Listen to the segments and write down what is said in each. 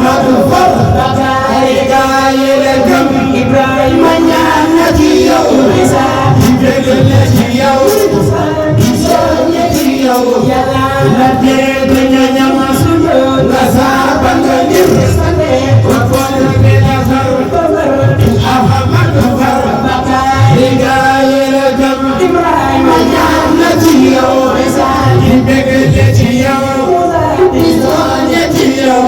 Ahmadu Far bakaay gaay la gëm Ibrahima ñaan na ci yow Isa dégg na ci yow di soññe ci yow Yàlla la dégg na ñama suñu nga saaba nga ngir ko fon bi la far Ahmadu Far bakaay gaay la gëm Ibrahima ñaan na ci yow Isa dégg na ci yow di soññe ci yow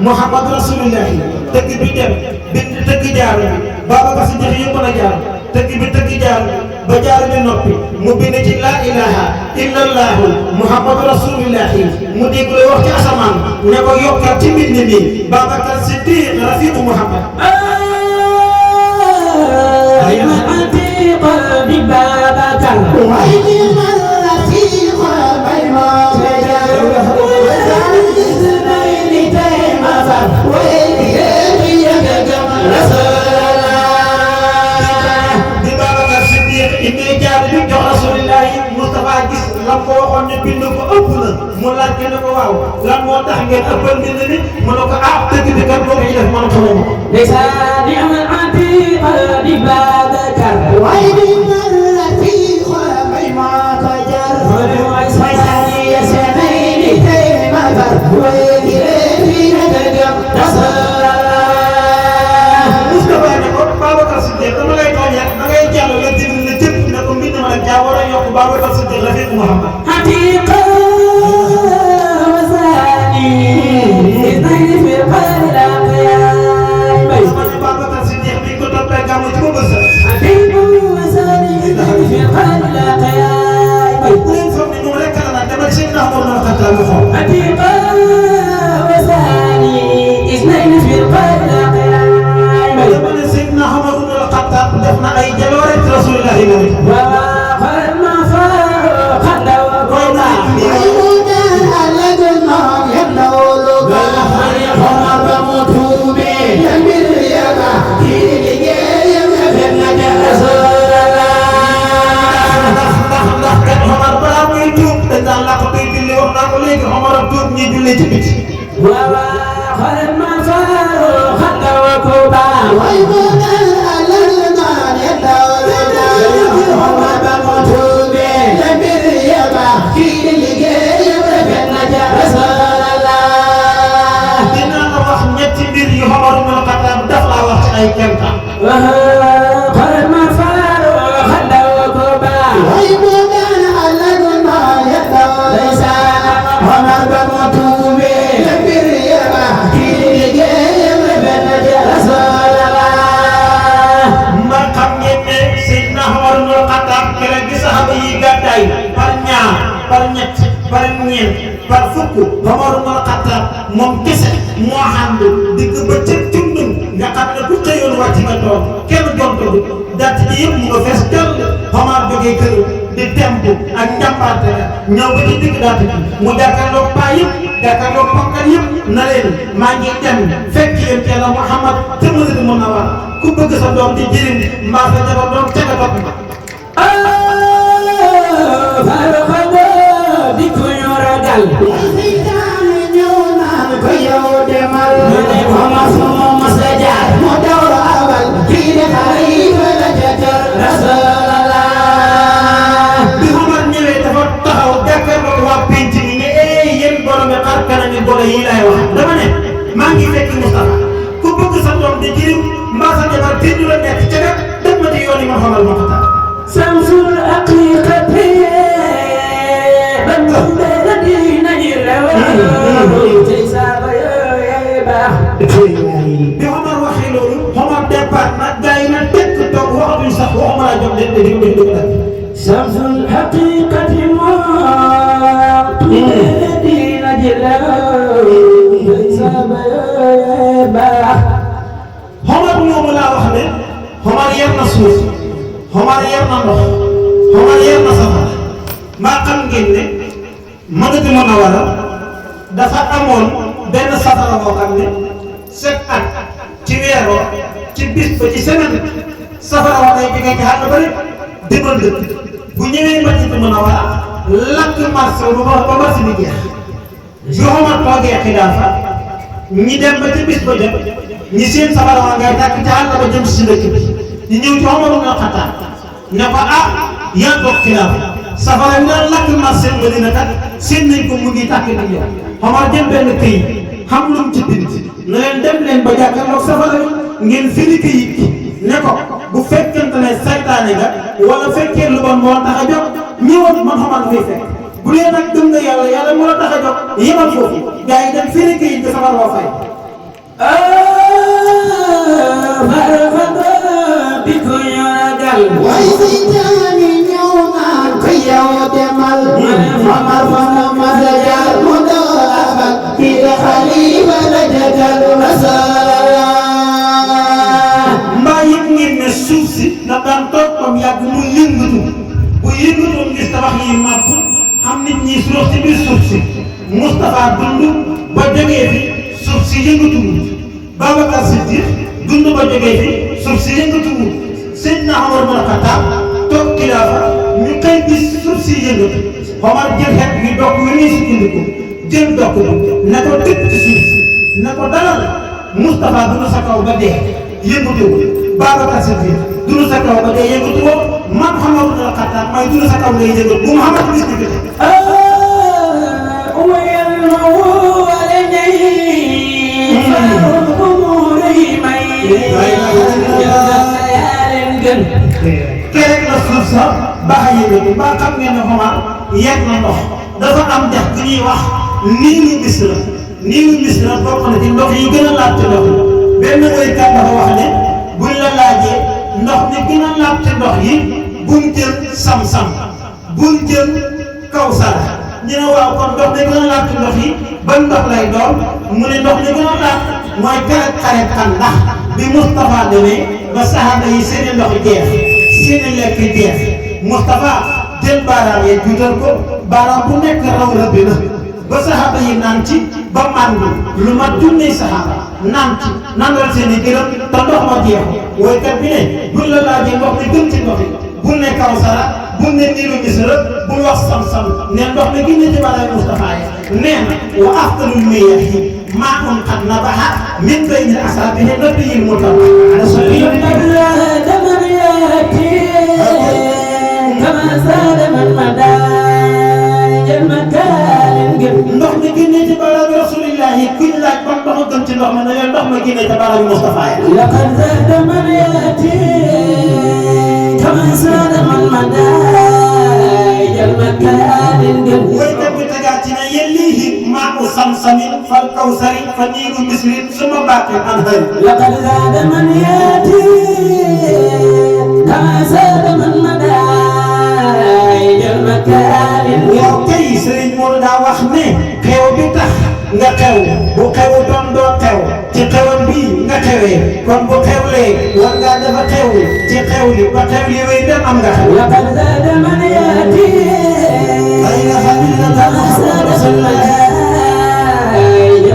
Muhammad Rasulullah tëgg bi dem bind tëgg jaar Babacar Si Dieng yëpp mën a jaar tëgg bi tëgg jaar ba jaar bi noppi mu bind ci laa ilaha illallahu muhammadu rasulillahi mu dégg la wax ci asamaan ne ko yokkal ci mbind mi Babacar Siddiq rafiqu Muhammad lan ko waxoon ne bind ko ëpp na mu laaj ne ko waaw lan moo tax ngeen ëppal mbind mi mu ne ko ah dëgg bi kat boo ko ci def mën a xamoo ma ko. lisaani al-atiq di Babacar. waaye di man la fi xamay maa ko jar. mooy saytaani ya seenay di tey ma far. waaye di leen fi dëggam Rasulullah. Moustapha ne ko Babacar Siddiq dama lay tooñ rek da ngay jàll la déglu la jëpp ne ko mbind ma nag jaa war a yokk Babacar Siddiq la fekk Muhammad. حقيقة وثاني اثنين في القلب الأقيام Babacar Siddiq bi ko toppee gàmmu ci ba bës. حقيقة وثاني اثنين في القلب الأقيام bu leen foog ne ñoom rek la naan demal seen ndax moom la xataa nga xool. حقيقة وثاني اثنين في القلب الأقيام dama ne Seydina Omar ibn al-Khattab def na ay jaloore ci Rasulullah وآخر ما فاق لو كنا عيونا على الماء يمنعوا بالخير عمر بمطوبة يمير يبا كيلي يمنا رسول الله ndax kat Omar balaa muy tuub dañ daan làq tey julli wax naa ko léegi Omar ak tuub ñi julli ci biti. وآخر ما فاق لو كنا عيونا على الماء يمنعوا بالخير عمر بمطوبة يمير يبا كيلي يمنا رسول الله dinaa la wax ñetti mbir yu Omar ibn al-Khattab daf laa wax ci ay kéemtaan. وآخر ما فاق لو كنا عيونا على الماء يمنعوا ليس عمر بمطوبة يمير يبا كيلي يمنا رسول الله ma xam ngeen ne Seydina Omar ibn al-Khattab keroog gi saxaaba yi gàddaay par ñaar par ñett par ñeent par fukk Omar ibn al-Khattab moom kese moo ànd digg ba ca tundum nga xam ne ku xëyoon wàcc nga toog kenn jontagu dàtt ji yëpp mu nga fees dell Omar jógee kër di temp ak njàmbaarte la ñëw ba ci digg dàtt ji mu jàkkaarloog paa yëpp jàkkaarloog ponkal yëpp na leen maa ngi dem fekk yéen Yàlla Muhammad te Madina Munawwara ku bëgg sa doom di jëriñ mbaa sa jabar doom ca nga topp ma. farxado di ko ñoragal seytaane ñëw naan ko yow demal mu ne ko masuma masa jaar mu dawro abal kii de xarifa la ca Rasulullah bi Omar ñëwee dafa taxaw jàkkaarloog waa penc mi ne yéen borom yi xar kanam yi golo yi laay wax dama ne maa ngi fekk Moustapha ku bëgg sa doom di jëriñ mbaa sa jabar te du la nekk ca nga dem ma ci yoon yi ma xamal ma ko tax. samsul aqiqati ban dina dina jirawa tey saaba yooyu baax bi Omar waxee loolu Omar départ nag gars yi nag tekk toog waxatuñ sax waxuma laa jox leen dégg samsul aqiqati dina jirawa tey saaba yooyu baax Omar moomu laa wax ne Omar yer na suuf Omar yer na ndox Omar yer na safara maa xam ngeen ne Madina Munawwara dafa amoon benn safara boo xam ne chaque at ci weeroo ci bis ba ci semaine safara wa day jógee ci àll ba rek demal dëkk bu ñëwee Madina Munawwara lakk marché ba marché bi jeex bi Omar toogee xilaafa ñi dem ba ci bis ba jot ñi seen safara waa ngay tàkk ca àll ba jëm si dëkk bi ñu ñëw ci Omar ibn al-Khattab ne ko ah yaa bokk xilaafa safara bi daan lakk marché Madina kat seen nañ ko mu ngi tàkk di ñëw Omar jël benn këyit xam lu mu ci bind na leen dem leen ba jàkkaarloog safara bi ngeen firi këyit ne ko bu fekkente ne saytaane nga wala fekkee lu bon moo tax a jóg ñëwoon man Omar fay fekk bu dee nag gëm nga yàlla yàlla moo la tax a jóg yemal foofu gars yi dem firi këyit bi safara waa fay. farxado di ko ñoragal way seytaane yow demal Omar fana masajar mu doxal kii xalifa la jagal masala mbaa yëg ngeen ne suuf si da daan toog comme yàgg mu yëngatu bu yëngatoon gis tabax yi màpp xam nit ñi suuf ci biir suuf si Moustapha dund ba jógee fi suuf si yëngatuwul Babacar Siddiq dund ba jógee fi suuf si yëngatuwul Seydina Omar bin Khattab toog kilaafa ñu koy gis suuf si yëngatu Omar jël xeet bi dokk wi muy sukkandiku jël dokk bi na ko tëpp ci suuf si na ko dalal Moustapha dund sa kaw ba dee yëngatuwul Babacar Siddiq dund sa kaw ba dee yëngatuwoo man Omar bin Khattab may dund sa kaw ngay yëngatu bu Muhammad bis ni kerek la suuf sa baax a yëngatu ba xam ngeen ne Omar yegg na ndox dafa am dex bu ñuy wax Niilu Misra Niilu Misra bokk na ci ndox yi gën a laab ci ndox yi benn woykat dafa wax ne buñ la laajee ndox mi gën a laab ci ndox yi buñ jël sam-sam buñ jël Kawsara ñu ne waaw kon ndox mi gën a laab ci ndox yi ban ndox lay doon mu ne ndox mi gën a laab mooy kerek xaret kan ndax bi Moustapha demee ba saxaaba yi seeni ndox jeex seeni lekk jeex Moustapha jël baaraam yee juutal ko baaraam bu nekk raw rëbbi na ba saxaaba yi naan ci ba màndu lu ma junni saxaaba naan ci nandal seeni gërëm te ndox ma jeex woykat bi ne buñ la laajee ndox mi gën ci ndox yi bul ne Kawsara bul ne Niilu Misra bul wax sam-sam ne ndox mi gën ci baaraam Moustapha yi nee na wa afdalul miyaahi maa'un qad nabaha min bayni asaabihi nabiyil mutabaa كما زاد من مدى المكان ndox mi génnee ci baaraam rasulillahi kuñ laaj ban ndox gën ci ndox mi ne leen ndox ma génnee ci baaraam Moustapha yi لقد زاد من يأتي كما زاد من مدى المكان woykat bi tegaat ci ne yellihi maa'u samsamin fal kawsari fa Niilu Misrin suma baaqin anhar لقد زاد من يأتي كما زاد من مدى yow kay Serigne Modou daa wax ne xew bi tax nga xew bu xewu doon doo xew ci xewam bii nga xewee kon bu xewlee war ngaa dafa xew ci xew li ba xew li wéy dem am nga xew. لقد زاد من يأتي كما زاد من مدى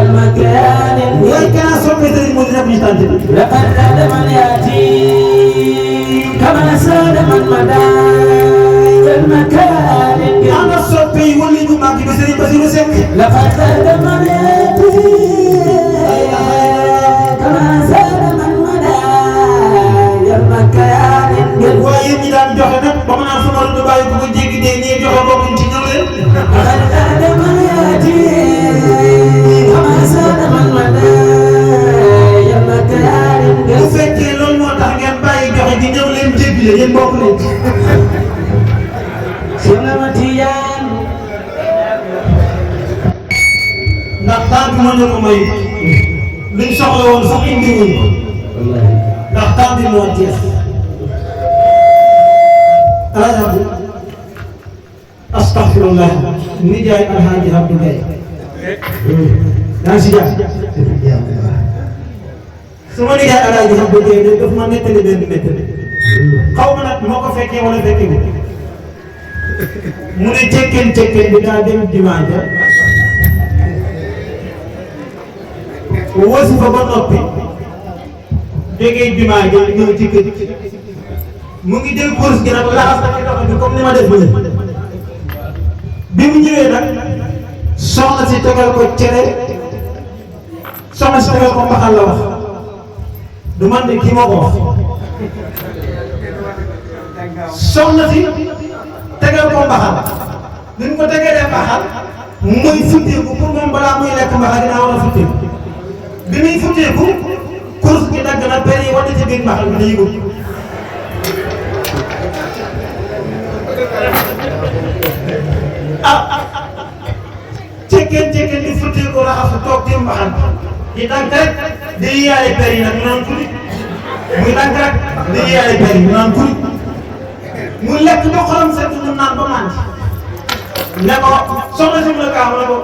المكان yooyu gën a soppi Serigne Modou def ñu tànn bi. لقد زاد من يأتي كما زاد من مدى المكان ana soppi yi wala ñu màgg bi Serigne Bassirou Seck. لقد زاد من يأتي كما زاد من مدى المكان waaye yéen ñi daan joxe nag ba ma naan sama du bàyyi bu ko jéggi dee ñee joxe bokkuñ ci ñëw leen. لقد زاد من يأتي كما زاد من مدى المكان bu fekkee loolu moo tax ngeen bàyyi joxe gi ñëw leen jéggi leen yéen bokk leen. سلامتيان ndax temps bi moo ñu ko may luñ soxla woon sax indi wuñ ko ndax temps bi moo jeex alhamdu astaghfirullah nijaay alhaaji Abdou Gaye yaa ngi si jàmm sama nijaay alhaaji Abdou Gaye de daf ma nettali benn nettali xaw ma nag moo ko fekkee wala fekkee mu ne cekkeen bi daa dem dimanche wasi fa ba noppi jógee dimanche ñëw ci kër mu ngi jël course gi nag laxas na ci dox bi comme ni ma def bi mu ñëwee nag soxna si tegal ko cere soxna si tegal ko mbaxal la wax du man de kii moo ko wax soxna si tegal ko mbaxal ni mu ko tegalee mbaxal muy futteeku pour moom balaa muy lekk mbaxal dinaa war a futteeku bi muy futteeku course gi dagg na per yi wane ci biir mbaxal bi day yëngu cekkeen di futteeku raxasu toog ci mbaxal di dànk rek di yaale per yi nag ñu naan kuli muy dànk rek di yaale per yi ñu naan kuli mu lekk ba xolam set mu naan ba màndi ne ko soxna si mu ne kaa mu ne ko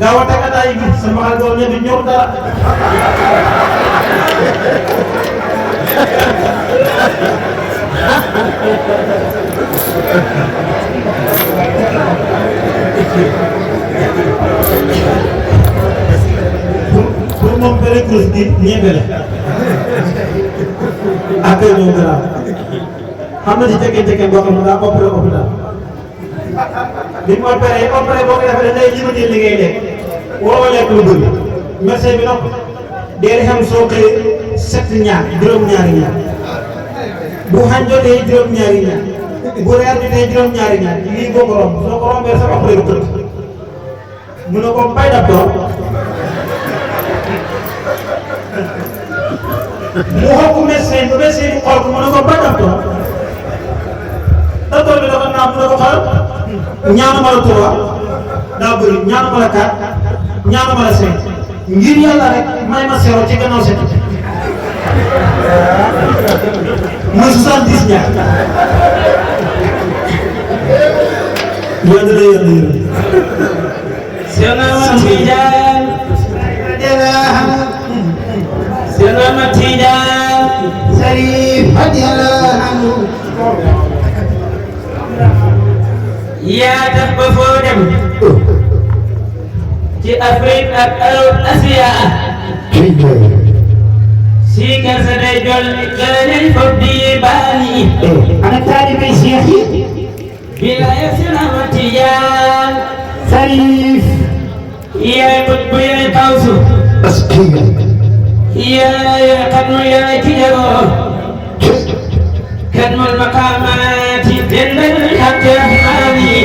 gaaw a tagataay bi sama xel doon ñebe ñor dara pour moom pérécrous gi ñebe la ak ñoom garaaw xam na ci jege-jege boo xam ne daa opéré hôpital bi mu opéré boo ko defee dañ lay limité li ngay lekk waroo lekk lu bëri médecin bi nag dee xam soo xëyee 7 ñaar juróom-ñaari ñaar bu xañ jotee juróom-ñaari ñaar bu reer jotee juróom-ñaari ñaar lii boo ko romb soo ko rombee sa opéré bu tëdd mu ne ko bay docteur mu xool ko médecin bi xool ko mu ne ko bay docteur docteur bi dafa naan mu ne ko xool ñaanuma la 3 daa bëri ñaanuma la 4 ñaanuma la 5 ngir yàlla rek may ma seero ci gannaaw set mooy 70 ñaar yàlla na yàlla yërëm Senama Tidiane Senama Tidiane Sarif radiyallahu anhu yaa tax ba foo dem ci Afrique ak Europe Asia si kersa day jol gëlëñ foofu di baani ana taalibe Cheikh yi bilaay Senama Tidiane Sarif yaay bu yaay kawsu yaay xatmu yaay ki jagoo xatmul maqaamaati dendal ak rahmaani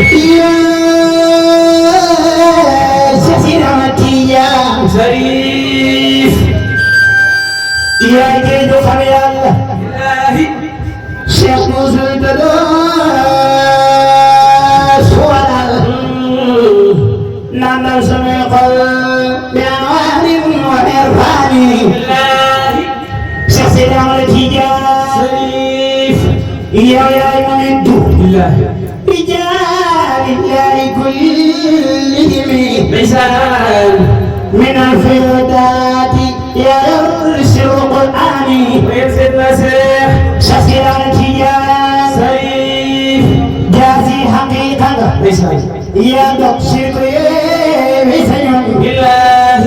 Senama Tidiane Sarif yaay géeju xam yàlla ilaahi Cheikh Moussa Dado suwaral nandal samay xol bi anwaarin wa irfaani ilaahi Cheikh Senama Tidiane Sarif yow yaay ma nittu ilaahi rijaalillahi kullihim misaan min alfidaati yaa yarsil qur'aani ويرسل سيح شخصيان تجان سيف جازي حقيقة يا دكشيك بسيون بالله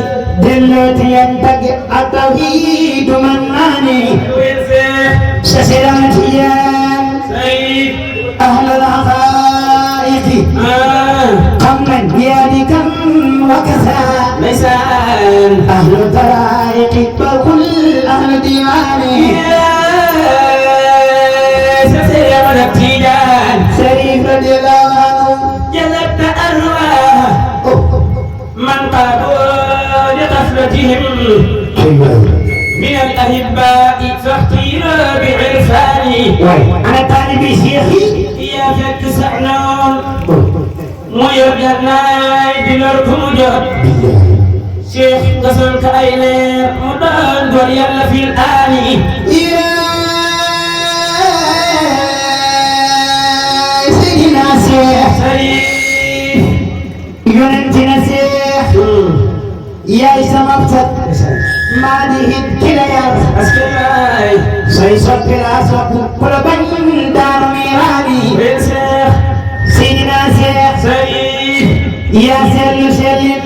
دلت ينتج التوحيد مناني ويرسل شخصيان تجان سيف أهل الحقائق قمنا بيدكم وكسا لسان أهل الطرائق وكل أهل ديواني Senama Tidiane Sarif radiyallahu anhu جلبت أرواح من قابوا لغفلتهم من الأحباء فاختيرا بعرفاني أنا طالب شيخي يا فك سعنون ميرجعنا بنركم جهد شيخ قصرك أيلين مدان وريال في الآن سيدنا شيخ شريف ينتنا شيخ يا سمبتت ما دهت كليار أسكلاي سيسوك الأسوك كل بن دار ميراني سيدنا شيخ شريف يا سيد سليم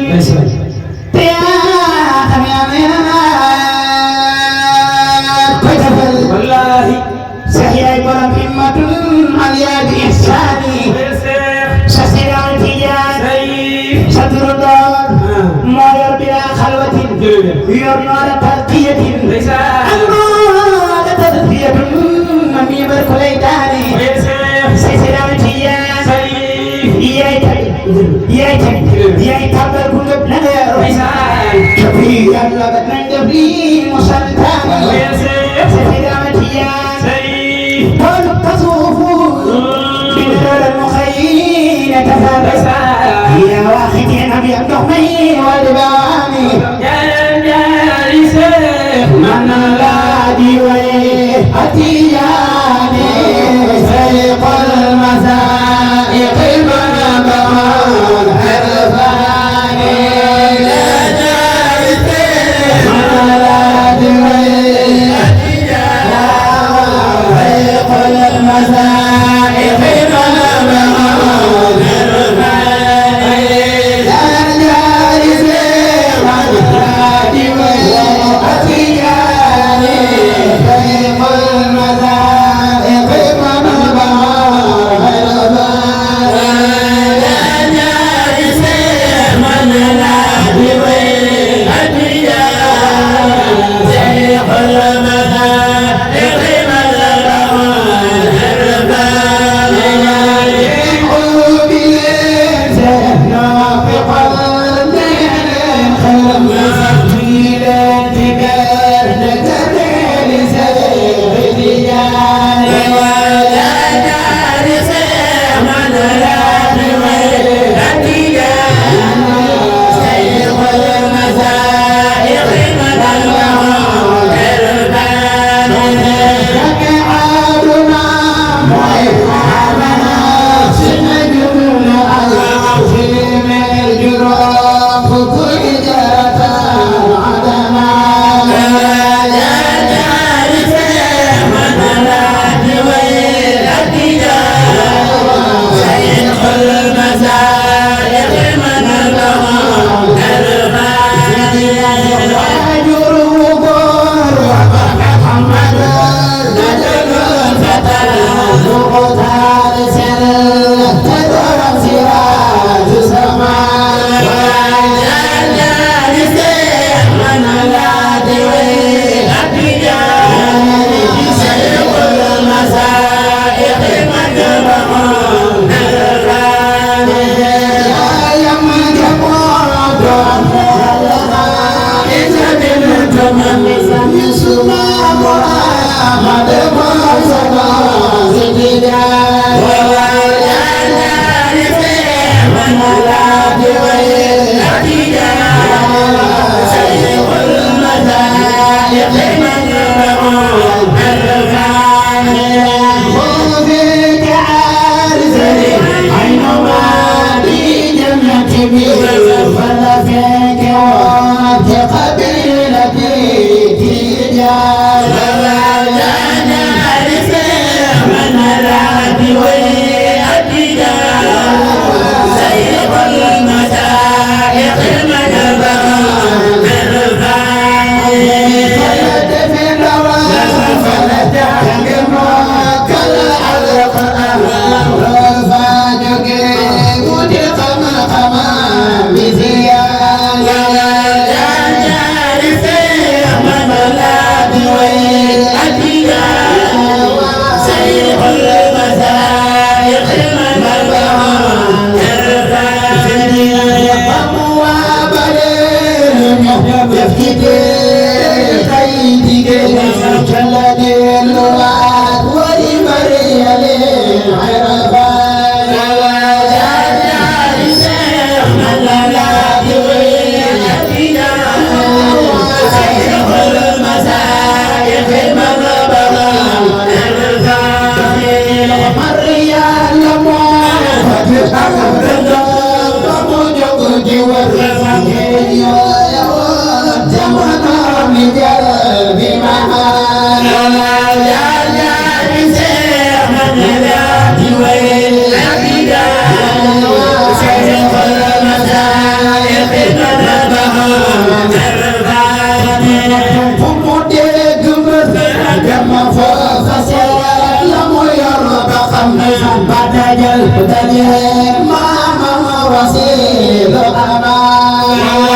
والله سهيا برم همة عليا بإحساني شسيران تجان شطر الدار ماير بلا خلوة يرنار تلقية أنوار تلقية مميبر كليتاني سيسيران تجان ياي تابر كنت بنغير كبير لبت من دبري مسلطاني سيدنا تيان قل تصوفوا بالدول المخينة تفرس يا واخد يا نبي الدخمي والبامي يا جاري سيخ من الله دي ويه أتياني سيق المسائق من بغى الحرفان لا جارس من لا دري سيق المسائق من بغى الحرفان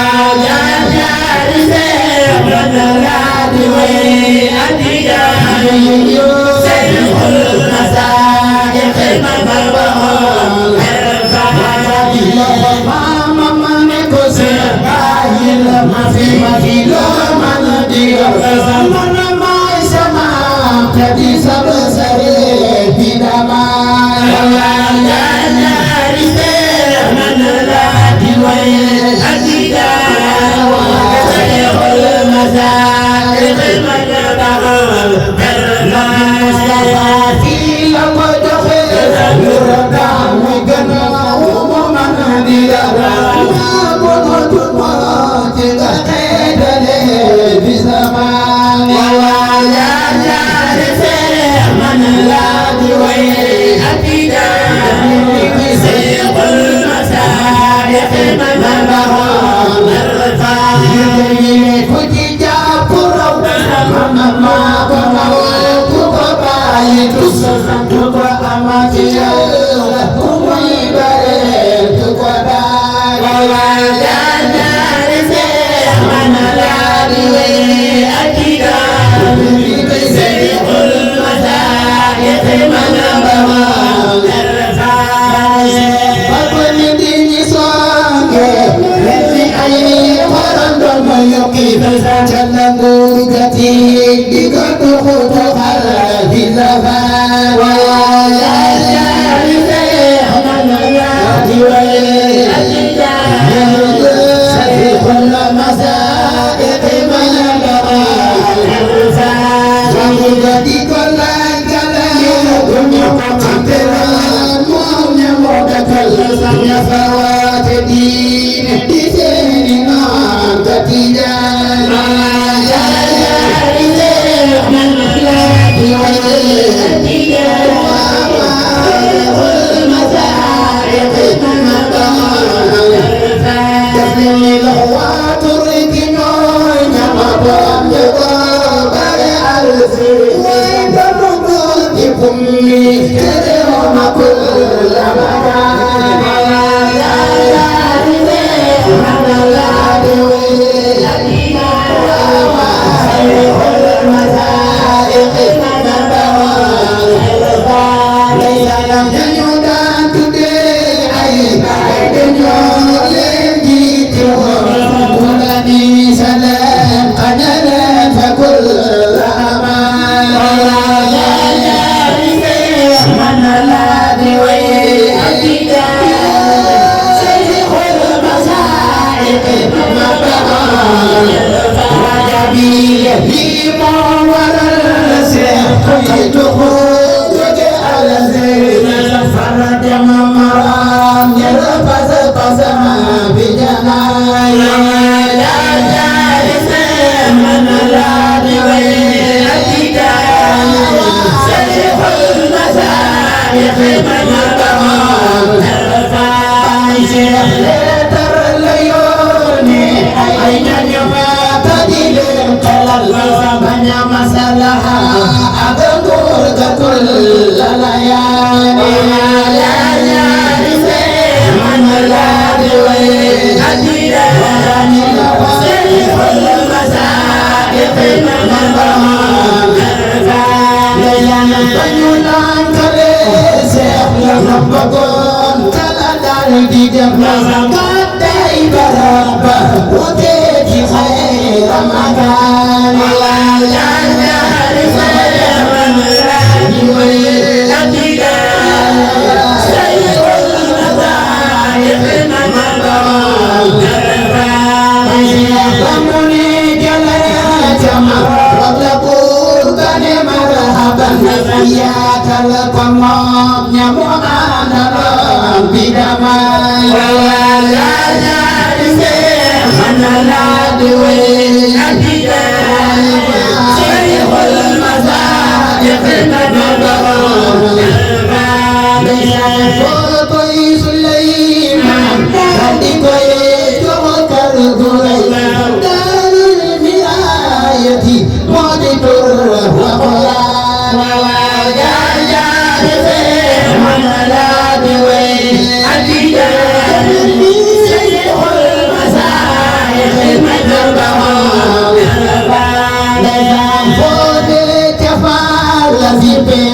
لا جارس من لا دري أتياني سيق المسائق من بغى Zipe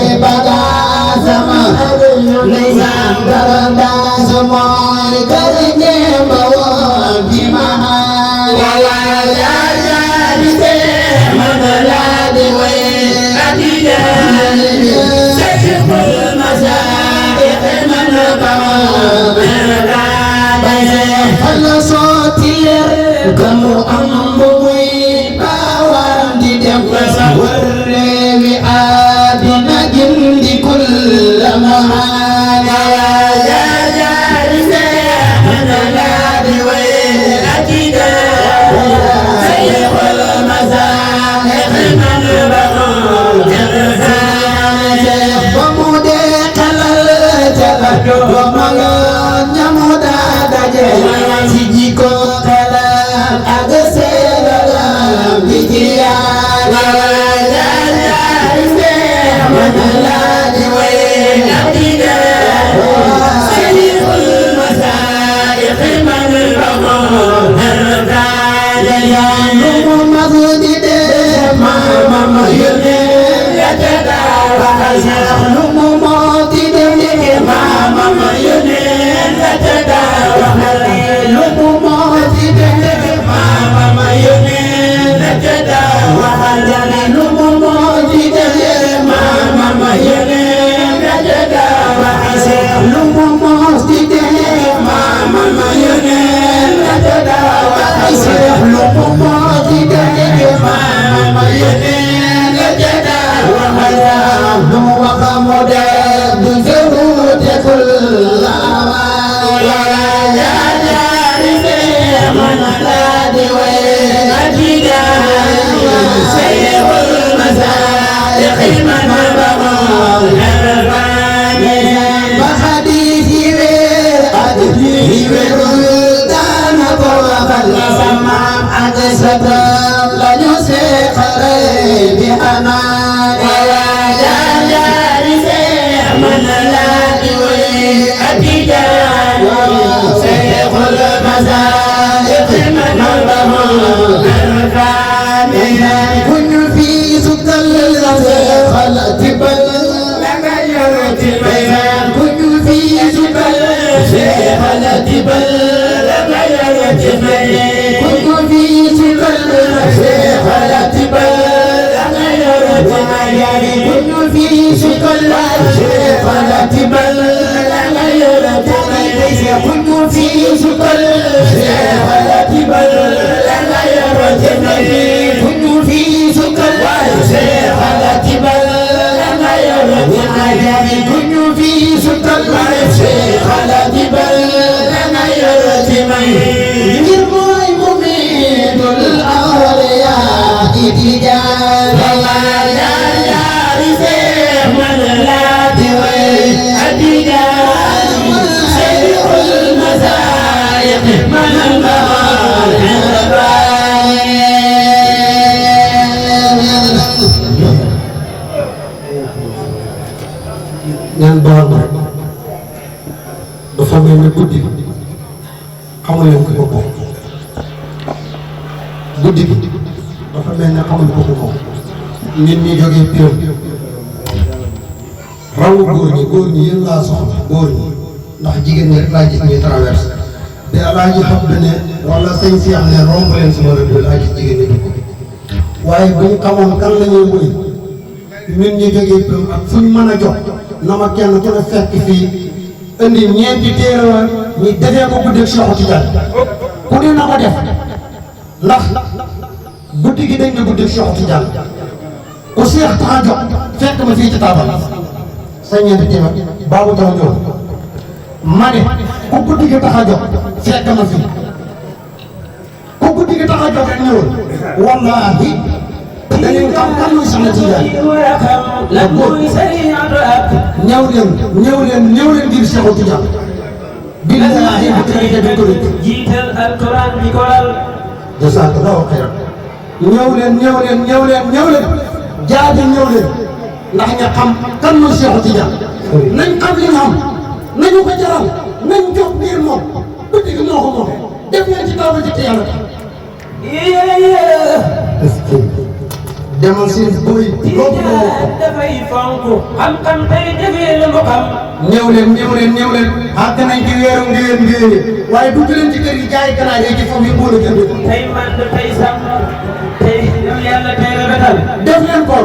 ñaan baal ma dafa mel ni guddi gi xamuñ leen ko ko moom guddi gi dafa mel ni xamuñ ko ko moom nit ñi jógee piram rawu góor ñi yéen laa soxla góor ñi ndax jigéen ñi rek laa gis ñuy traversé te alaaji xam ne wala sëñ si am ne romb leen sama rëdd laa gis jigéen ñi dugg waaye bu ñu xamoon kan la ñuy wëy nit ñi jógee piram ak fu ñu mën a jox na ma kenn ku ne fekk fii indi ñeenti téere ñu defee ko guddi Cheikh Tidiane ku ne na ko def ndax guddi gi dañ ne guddi Cheikh Tidiane ku Cheikh tax a jox fekk ma fii ci taabal sa ñeenti téere baabu taw ñëw ma ne ku guddi gi tax a jox fekk ma fii ku guddi gi tax a jox rek ñëwul wallaahi dañuy xam kan mooy Cheikh Tidiane ñëw leen ngir Cheikh Tidiane billaahi bu tëjee dañ ko dégg jiital alquran di ko lal jazakallahu xayran ñëw leen jaabi ñëw leen ndax nga xam kan mooy Cheikh Tidiane nañ xam li ñu xam nañu ko jaral nañ jox biir moom guddi gi moo ko moom def leen ci taw ci yàlla demal seen boy loolu moo ko dafay fonk xam-xam tey jëfee la mu xam ñëw leen àgg nañ ci weeru ngéwél waaye dugg leen ci kër yi jaay ganaar yi ci foofu yi boole jënd tey man tey sàmm tey yàlla tey rafetal def leen ko